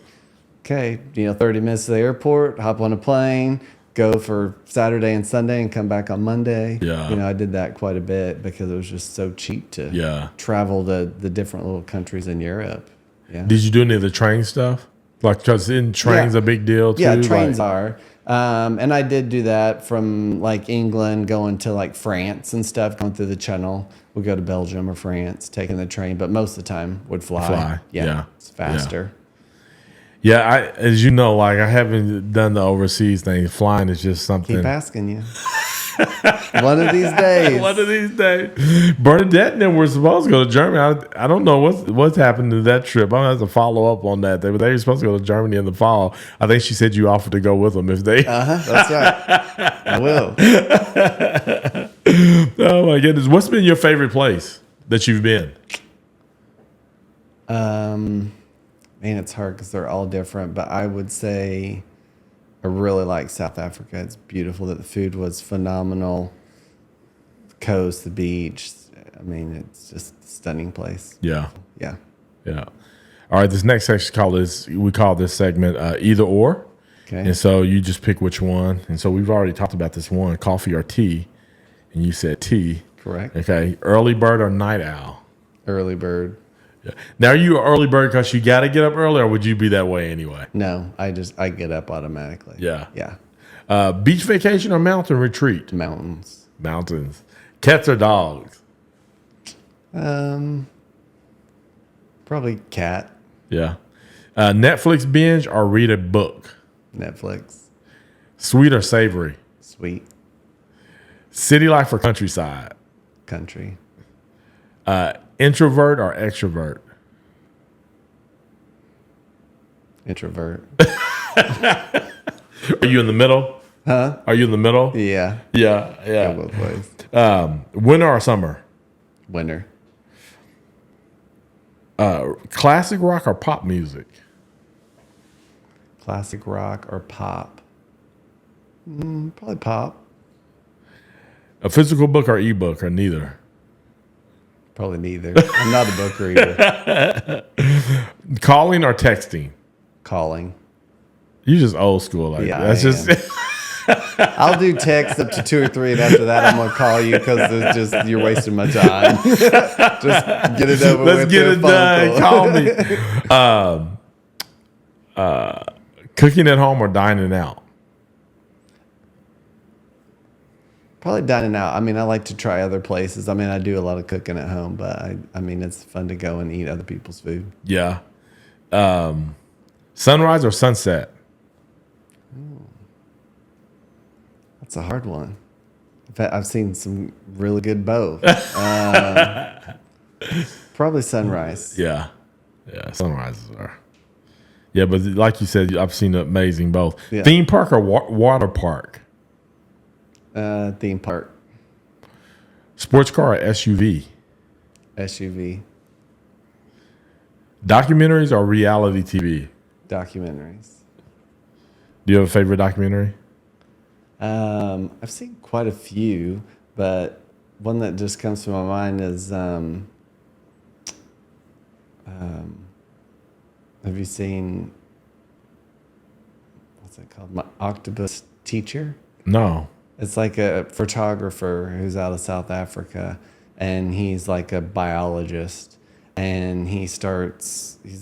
okay, 30 minutes to the airport, hop on a plane, go for Saturday and Sunday and come back on Monday. Yeah. I did that quite a bit because it was just so cheap to Yeah. travel to the different little countries in Europe. Yeah. Did you do any of the train stuff? Like, because in trains Yeah. a big deal too. Yeah, trains like, are. And I did do that from like England going to like France and stuff, going through the channel. We'd go to Belgium or France, taking the train, but most of the time would fly. Yeah. It's faster. Yeah, as you know, like I haven't done the overseas thing. Flying is just something. Keep asking you. One of these days. One of these days. Bernadette and them were supposed to go to Germany. I don't know what's happened to that trip. I'm going to have to follow up on that. They were supposed to go to Germany in the fall. I think she said you offered to go with them if they. That's right. I will. Oh, my goodness. What's been your favorite place that you've been? Man, it's hard because they're all different, but I would say I really like South Africa. It's beautiful. That the food was phenomenal. The coast, the beach. I mean, it's just a stunning place. Yeah. Yeah. Yeah. All right. This next section we call this segment either or. Okay. And so you just pick which one. And so we've already talked about this one, coffee or tea. And you said tea. Correct. Okay. Early bird or night owl? Early bird. Yeah. Now, are you an early bird because you got to get up early, or would you be that way anyway? No, I get up automatically. Yeah. Yeah. Beach vacation or mountain retreat? Mountains. Mountains. Cats or dogs? Probably cat. Yeah. Netflix binge or read a book? Netflix. Sweet or savory? Sweet. City life or countryside? Country. Introvert or extrovert? Introvert. Are you in the middle? Huh? Are you in the middle? Yeah. Yeah. Go Yeah. both ways. Winter or summer? Winter. Classic rock or pop music? Classic rock or pop? Probably pop. A physical book or ebook or neither? Probably neither. I'm not a book reader. Calling or texting? Calling. You just old school like Yeah, that. That's I just I'll do text up to 2 or 3, and after that, I'm gonna call you because you're wasting my time. Just get it over with. Let's get it done. Call me. Cooking at home or dining out? Probably dining out. I mean, I like to try other places. I mean, I do a lot of cooking at home, but I mean, it's fun to go and eat other people's food. Yeah. Sunrise or sunset? That's a hard one. In fact, I've seen some really good both. Probably sunrise. Yeah. Yeah, sunrises are. Yeah, but like you said, I've seen amazing both. Yeah. Theme park or water park? Theme park. Sports car or SUV? SUV. Documentaries or reality TV? Documentaries. Do you have a favorite documentary? I've seen quite a few, but one that just comes to my mind is have you seen, what's it called? My Octopus Teacher? No. It's like a photographer who's out of South Africa, and he's like a biologist, and he's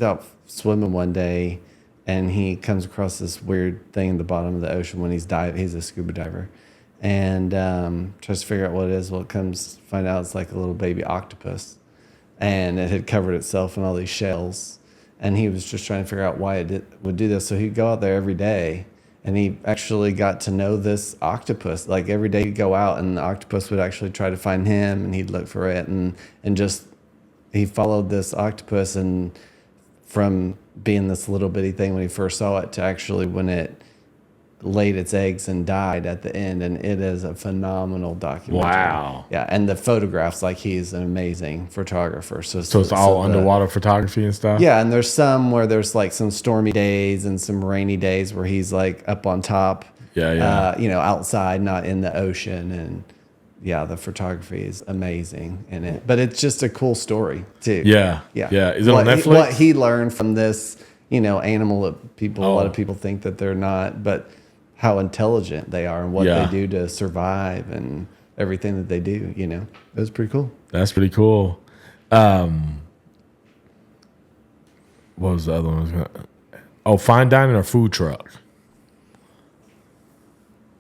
out swimming one day, and he comes across this weird thing in the bottom of the ocean when he's a scuba diver, and tries to figure out what it is. Well, find out it's like a little baby octopus, and it had covered itself in all these shells, and he was just trying to figure out why it would do this. So he'd go out there every day, and he actually got to know this octopus. Like every day he'd go out, and the octopus would actually try to find him, and he'd look for it, and just he followed this octopus, and from being this little bitty thing when he first saw it to actually when it laid its eggs and died at the end. And it is a phenomenal documentary. Wow. Yeah, and the photographs, like he's an amazing photographer. So it's all underwater photography and stuff? Yeah, and there's some where there's like some stormy days and some rainy days where he's like up on top. Yeah. Outside, not in the ocean. And yeah, the photography is amazing in it. But it's just a cool story too. Yeah. Yeah. Yeah. Is it on Netflix? What he learned from this, animal that a lot of people think that they're not, but how intelligent they are and what they do to survive and everything that they do, It was pretty cool. That's pretty cool. What was the other one? Oh, fine dining or food truck?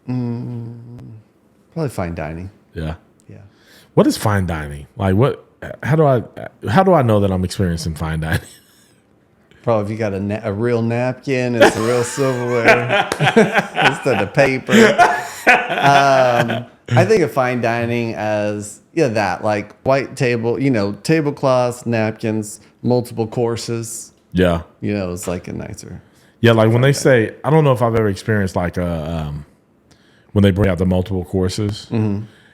Probably fine dining. Yeah. Yeah. What is fine dining? Like what? How do I know that I'm experiencing fine dining? Probably if you got a real napkin and some real silverware instead of paper. I think of fine dining as that like white table, tablecloths, napkins, multiple courses. Yeah. It's like a nicer. Yeah, like when they say, I don't know if I've ever experienced like when they bring out the multiple courses.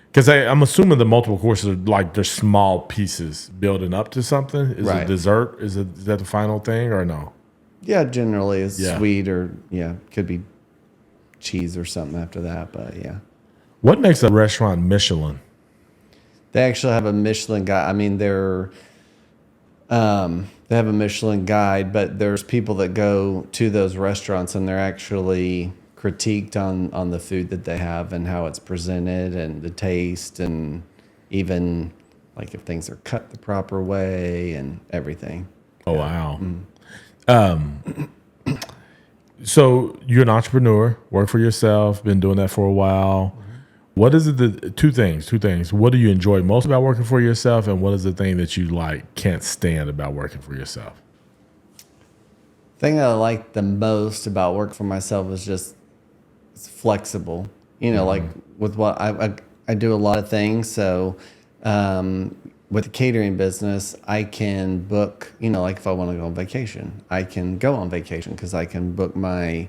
Because I'm assuming the multiple courses are like they're small pieces building up to something. Is it dessert? Is that the final thing or no? Yeah, generally it's sweet or could be cheese or something after that. But yeah. What makes a restaurant Michelin? They actually have a Michelin guide. I mean, they have a Michelin guide, but there's people that go to those restaurants and they're actually critiqued on the food that they have and how it's presented and the taste and even like if things are cut the proper way and everything. Oh, wow. So you're an entrepreneur, work for yourself, been doing that for a while. What is it? Two things. What do you enjoy most about working for yourself, and what is the thing that you can't stand about working for yourself? The thing that I like the most about working for myself is just it's flexible. Like with what I do a lot of things. So with the catering business, I can book, like if I want to go on vacation, I can go on vacation because I can book my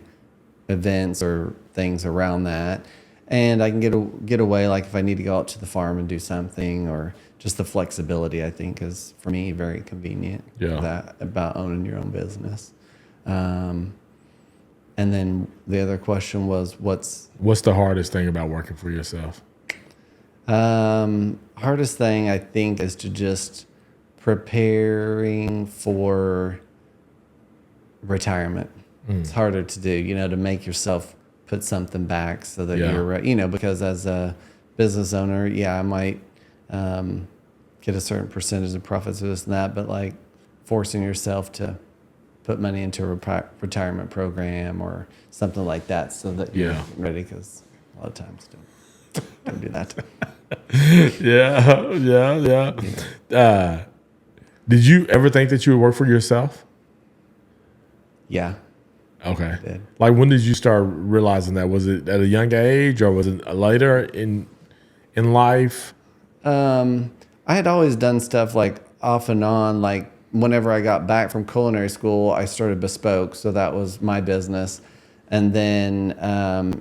events or things around that. And I can get away, like if I need to go out to the farm and do something, or just the flexibility, I think, is for me very convenient. Yeah. That about owning your own business. And then the other question was, what's the hardest thing about working for yourself? Hardest thing I think is to just preparing for retirement. It's harder to do, to make yourself put something back so that Yeah. you're right. Because as a business owner, I might get a certain percentage of profits or this and that, but like forcing yourself to put money into a retirement program or something like that so that you're ready, because a lot of times don't do that. Yeah. Did you ever think that you would work for yourself? Yeah. Okay. I did. Like, when did you start realizing that? Was it at a young age, or was it later in life? I had always done stuff like off and on. Like whenever I got back from culinary school, I started Bespoke, so that was my business, and then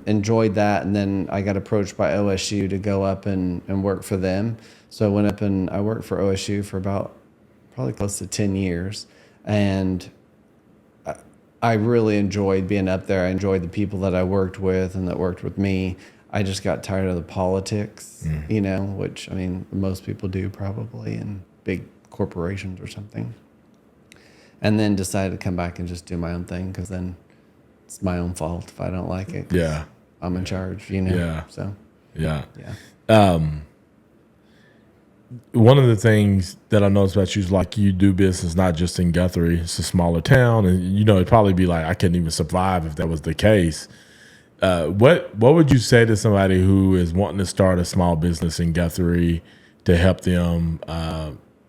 enjoyed that. And then I got approached by OSU to go up and work for them. So I went up and I worked for OSU for about probably close to 10 years, and I really enjoyed being up there. I enjoyed the people that I worked with and that worked with me. I just got tired of the politics, which, I mean, most people do probably in big corporations or something. And then decided to come back and just do my own thing, because then it's my own fault if I don't like it. Yeah. I'm in charge, Yeah. So, Yeah. yeah. One of the things that I noticed about you is, like, you do business not just in Guthrie. It's a smaller town, and it'd probably be like, I couldn't even survive if that was the case. What would you say to somebody who is wanting to start a small business in Guthrie to help them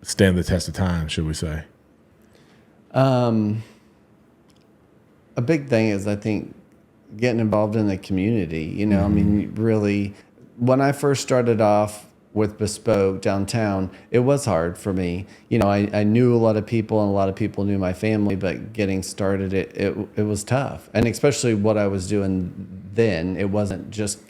stand the test of time, should we say? A big thing is, I think, getting involved in the community. I mean, really, when I first started off with Bespoke downtown, it was hard for me. I knew a lot of people, and a lot of people knew my family, but getting started, it was tough. And especially what I was doing then, it wasn't just,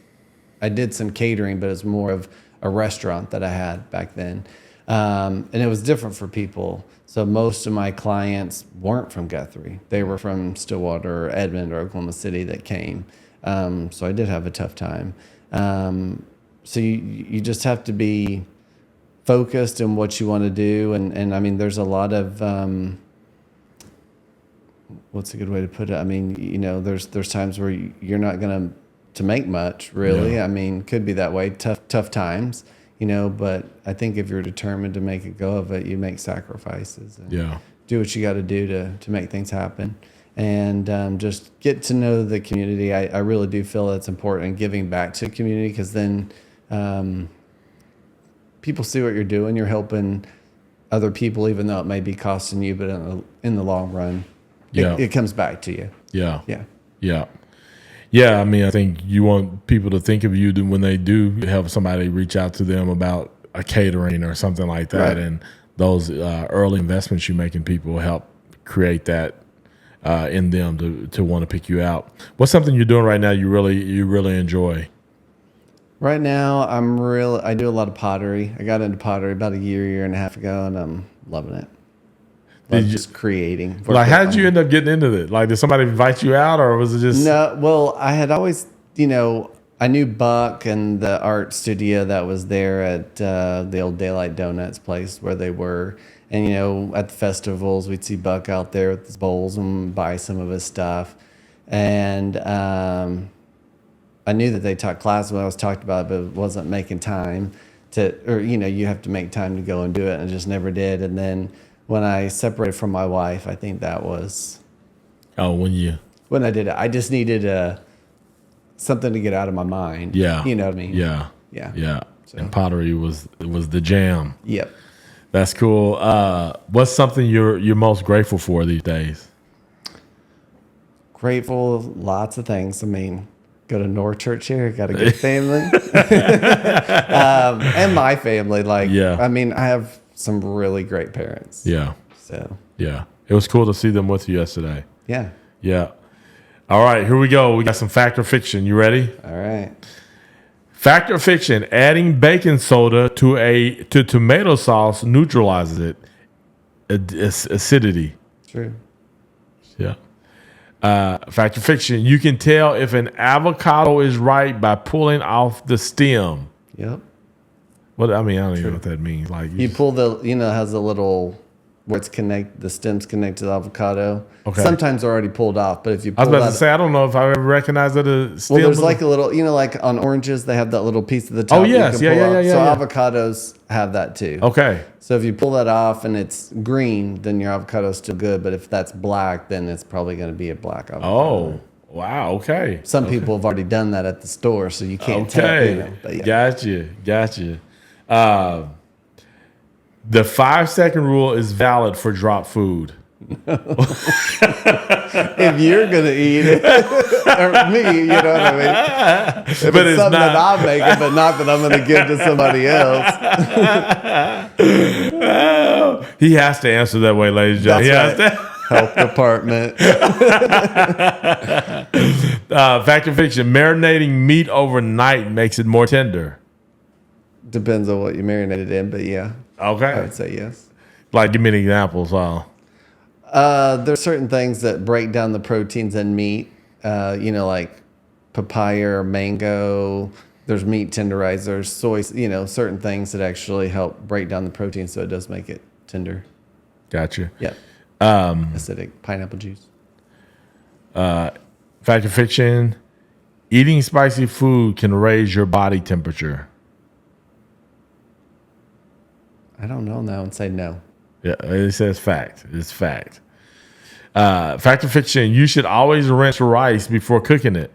I did some catering, but it was more of a restaurant that I had back then. And it was different for people. So most of my clients weren't from Guthrie. They were from Stillwater or Edmond or Oklahoma City that came. So I did have a tough time. So you just have to be focused in what you want to do. And I mean, there's a lot of, what's a good way to put it? I mean, there's times where you're not going to make much, really. Yeah. I mean, could be that way, tough times, but I think if you're determined to make a go of it, you make sacrifices and do what you got to do to make things happen. And just get to know the community. I really do feel that's important, and giving back to the community, because then people see what you're doing. You're helping other people, even though it may be costing you, but in the long run, it comes back to you. Yeah. I mean, I think you want people to think of you when they do have somebody reach out to them about a catering or something like that. Right. And those early investments you make in people help create that in them to want to pick you out. What's something you're doing right now you really enjoy? Right now, I do a lot of pottery. I got into pottery about a year and a half ago, and I'm loving it. Just creating. Like, how did you end up getting into it? Like, did somebody invite you out, or was it just? No, well, I had always, I knew Buck and the art studio that was there at the old Daylight Donuts place where they were. And, at the festivals, we'd see Buck out there with his bowls and buy some of his stuff. And I knew that they taught classes when I was talked about it, but wasn't making time you have to make time to go and do it. And I just never did. And then when I separated from my wife, I think that was. Oh, when I did it, I just needed something to get out of my mind. Yeah. You know what I mean? Yeah. So. And pottery was the jam. Yep. That's cool. What's something you're most grateful for these days? Grateful, lots of things. I mean, go to North Church here, got a good family. And my family. I mean, I have some really great parents. Yeah. So. Yeah. It was cool to see them with you yesterday. Yeah. Yeah. All right, here we go. We got some fact or fiction. You ready? All right. Fact or fiction: adding baking soda to tomato sauce neutralizes its acidity. True. Yeah. Fact or fiction: you can tell if an avocado is ripe by pulling off the stem. Yep. What I don't even know what that means. Like you pull it has a little where it's the stem's connected to the avocado. Okay. Sometimes they're already pulled off, but if you I pull was about to say, I don't know if I ever recognized that as stem. well, there's like a little, like on oranges, they have that little piece at the top. Oh, yes. You can pull off. Yeah. So avocados have that too. Okay. So if you pull that off and it's green, then your avocado's still good. But if that's black, then it's probably going to be a black avocado. Oh, wow. Okay. Some people have already done that at the store, so you can't tell. Okay. But yeah. Gotcha. The 5-second rule is valid for drop food. If you're going to eat it, or me, you know what I mean? If But it's something that I'm making, but not that I'm going to give to somebody else. He has to answer that way, ladies and gentlemen. That's He has to. Health department. Fact or fiction, marinating meat overnight makes it more tender. Depends on what you marinated in, but yeah, I Okay. would say yes. Like, give me an example. So. There's certain things that break down the proteins in meat, like papaya or mango. There's meat tenderizers, soy, certain things that actually help break down the protein so it does make it tender. Gotcha. Yeah. Acidic pineapple juice. Fact or fiction, eating spicy food can raise your body temperature. I don't know now and say no. Yeah, it says fact. It's fact. Fact or fiction, you should always rinse rice before cooking it.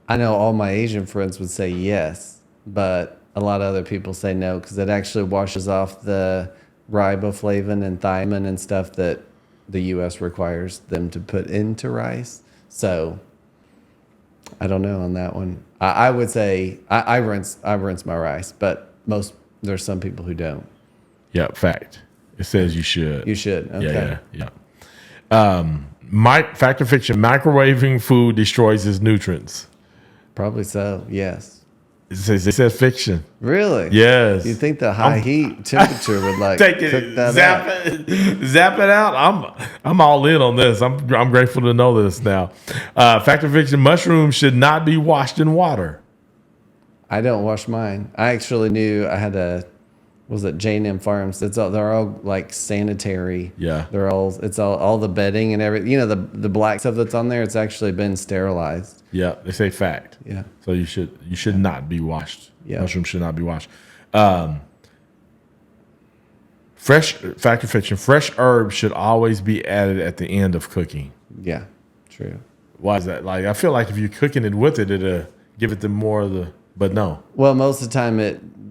I know all my Asian friends would say yes, but a lot of other people say no because it actually washes off the riboflavin and thiamine and stuff that the U.S. requires them to put into rice. So I don't know on that one. I would say I rinse my rice, but there's some people who don't. Yeah, fact. It says you should. You should. Okay. Yeah. Fact or fiction, microwaving food destroys its nutrients. Probably so. Yes. It says fiction. Really? Yes. You think the high heat temperature would Take cook it, that zap out? zap it out. I'm all in on this. I'm grateful to know this now. Fact or fiction, mushrooms should not be washed in water. I don't wash mine. I actually knew I had J&M Farms. They're all like sanitary. Yeah. It's all the bedding and everything. The black stuff that's on there, it's actually been sterilized. Yeah, they say fact. Yeah. So you should not be washed. Yeah. Mushrooms should not be washed. Fact or fiction, fresh herbs should always be added at the end of cooking. Yeah. True. Why is that? Like, I feel like if you're cooking it with it, it'll give it the more of the, but no. Well, most of the time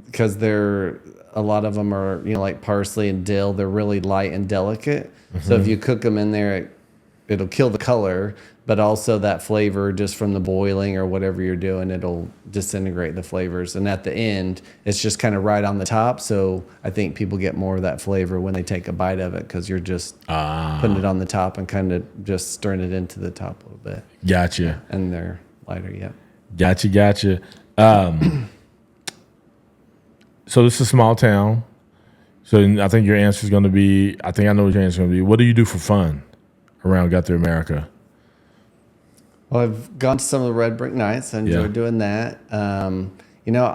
because a lot of them are, like parsley and dill, they're really light and delicate. Mm-hmm. So if you cook them in there, it'll kill the color, but also that flavor just from the boiling or whatever you're doing, it'll disintegrate the flavors. And at the end, it's just kind of right on the top. So I think people get more of that flavor when they take a bite of it because you're just putting it on the top and kind of just stirring it into the top a little bit. Gotcha. And they're lighter, yeah. Gotcha. So this is a small town. So I think your answer is going to be, I know what your answer is going to be. What do you do for fun around GuthrieAmerica? Well, I've gone to some of the red brick nights. I enjoy doing that. I live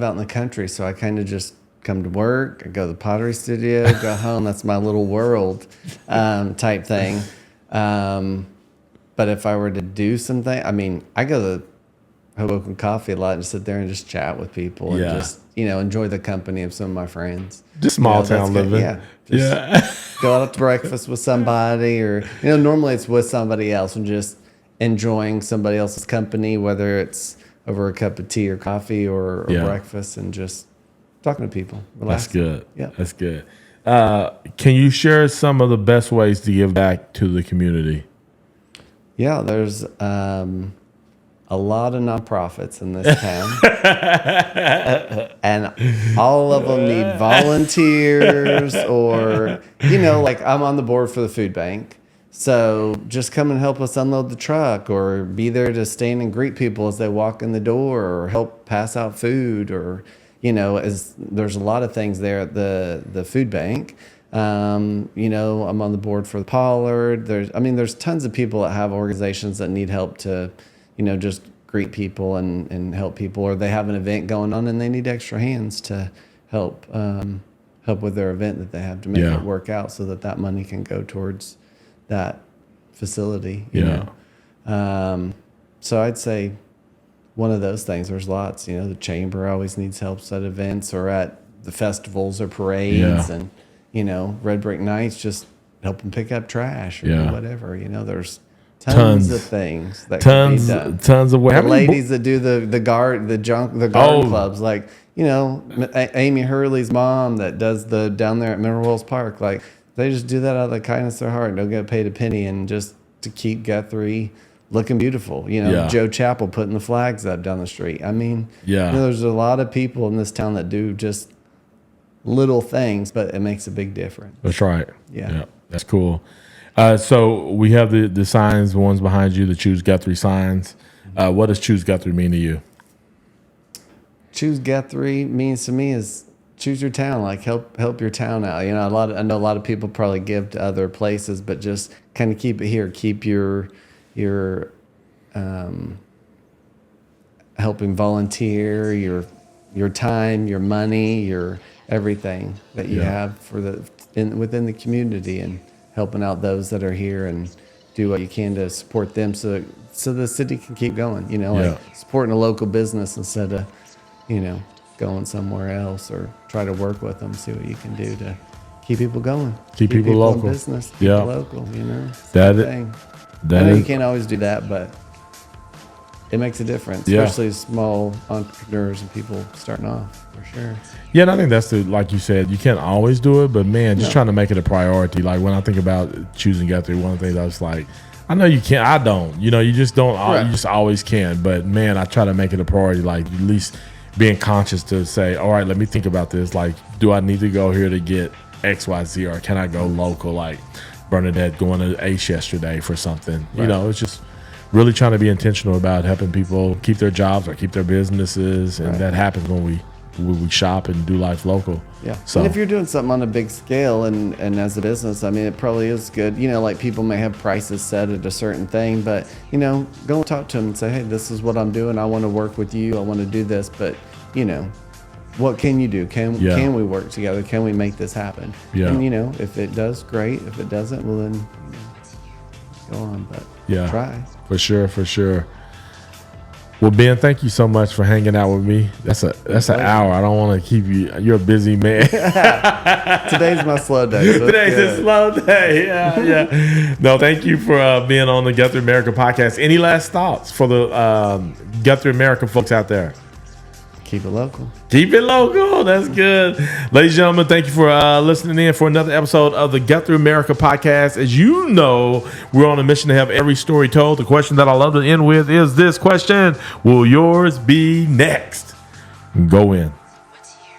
out in the country, so I kind of just come to work. I go to the pottery studio, go home. That's my little world type thing. But if I were to do something, I go to Hoboken Coffee a lot and sit there and just chat with people and just, enjoy the company of some of my friends. Just small town living. Go out to breakfast with somebody or, normally it's with somebody else and just enjoying somebody else's company, whether it's over a cup of tea or coffee or breakfast and just talking to people. Relaxing. That's good. Yeah. That's good. Can you share some of the best ways to give back to the community? Yeah, there's a lot of nonprofits in this town. And all of them need volunteers or, I'm on the board for the food bank. So just come and help us unload the truck or be there to stand and greet people as they walk in the door or help pass out food or, there's a lot of things there at the food bank. I'm on the board for the Pollard. There's tons of people that have organizations that need help to, just greet people and help people, or they have an event going on and they need extra hands to help help with their event that they have to make it work out so that money can go towards that facility. You know? So I'd say one of those things. There's lots. You know, the chamber always needs help at events or at the festivals or parades, and you know, Red Brick Nights just help them pick up trash or do whatever. You know, there's tons of things that can be done. Tons of the ladies that do the garden clubs, like, you know, Amy Hurley's mom that does the down there at Mineral Wells Park, like they just do that out of the kindness of their heart. Don't get paid a penny, and just to keep Guthrie looking beautiful. You know, Joe Chappell putting the flags up down the street. I mean, you know, there's a lot of people in this town that do just little things, but it makes a big difference. That's right. Yeah. That's cool. So we have the signs, the ones behind you, the Choose Guthrie signs. What does Choose Guthrie mean to you? Choose Guthrie means to me is choose your town, like help your town out. You know, I know a lot of people probably give to other places, but just kind of keep it here. Keep your helping volunteer, your time, your money, your everything that you have for within the community, and helping out those that are here, and do what you can to support them so the city can keep going. You know, like supporting a local business instead of, you know, going somewhere else, or try to work with them, see what you can do to keep people going. Keep people local. In business, keep people local, you know. That I know you can't always do that, but it makes a difference, especially small entrepreneurs and people starting off, for sure. Yeah, and I think that's like you said, you can't always do it, but man, just trying to make it a priority. Like when I think about choosing Guthrie, one of the things I was like, I know you can't, I don't. You know, you just don't, you just always can. But man, I try to make it a priority, like at least being conscious to say, all right, let me think about this. Like, do I need to go here to get X, Y, Z, or can I go local? Like Bernadette going to Ace yesterday for something. You know, it's just really trying to be intentional about helping people keep their jobs or keep their businesses, and that happens when we shop and do life local. So, and if you're doing something on a big scale and as a business, I mean, it probably is good. You know, like people may have prices set at a certain thing, but, you know, go and talk to them and say, hey, this is what I'm doing. I want to work with you. I want to do this, but, you know, what can you do? Can we work together? Can we make this happen? And, you know, if it does, great. If it doesn't, well, then, you know, go on, but try. For sure. Well, Ben, thank you so much for hanging out with me. That's an hour. I don't want to keep you. You're a busy man. Today's my slow day. So today's a slow day. Yeah. No, thank you for being on the Guthrie America podcast. Any last thoughts for the Guthrie America folks out there? Keep it local. Keep it local. That's good. Ladies and gentlemen, thank you for listening in for another episode of the Guthrie America Podcast. As you know, we're on a mission to have every story told. The question that I love to end with is this question: will yours be next? Go in. What's here?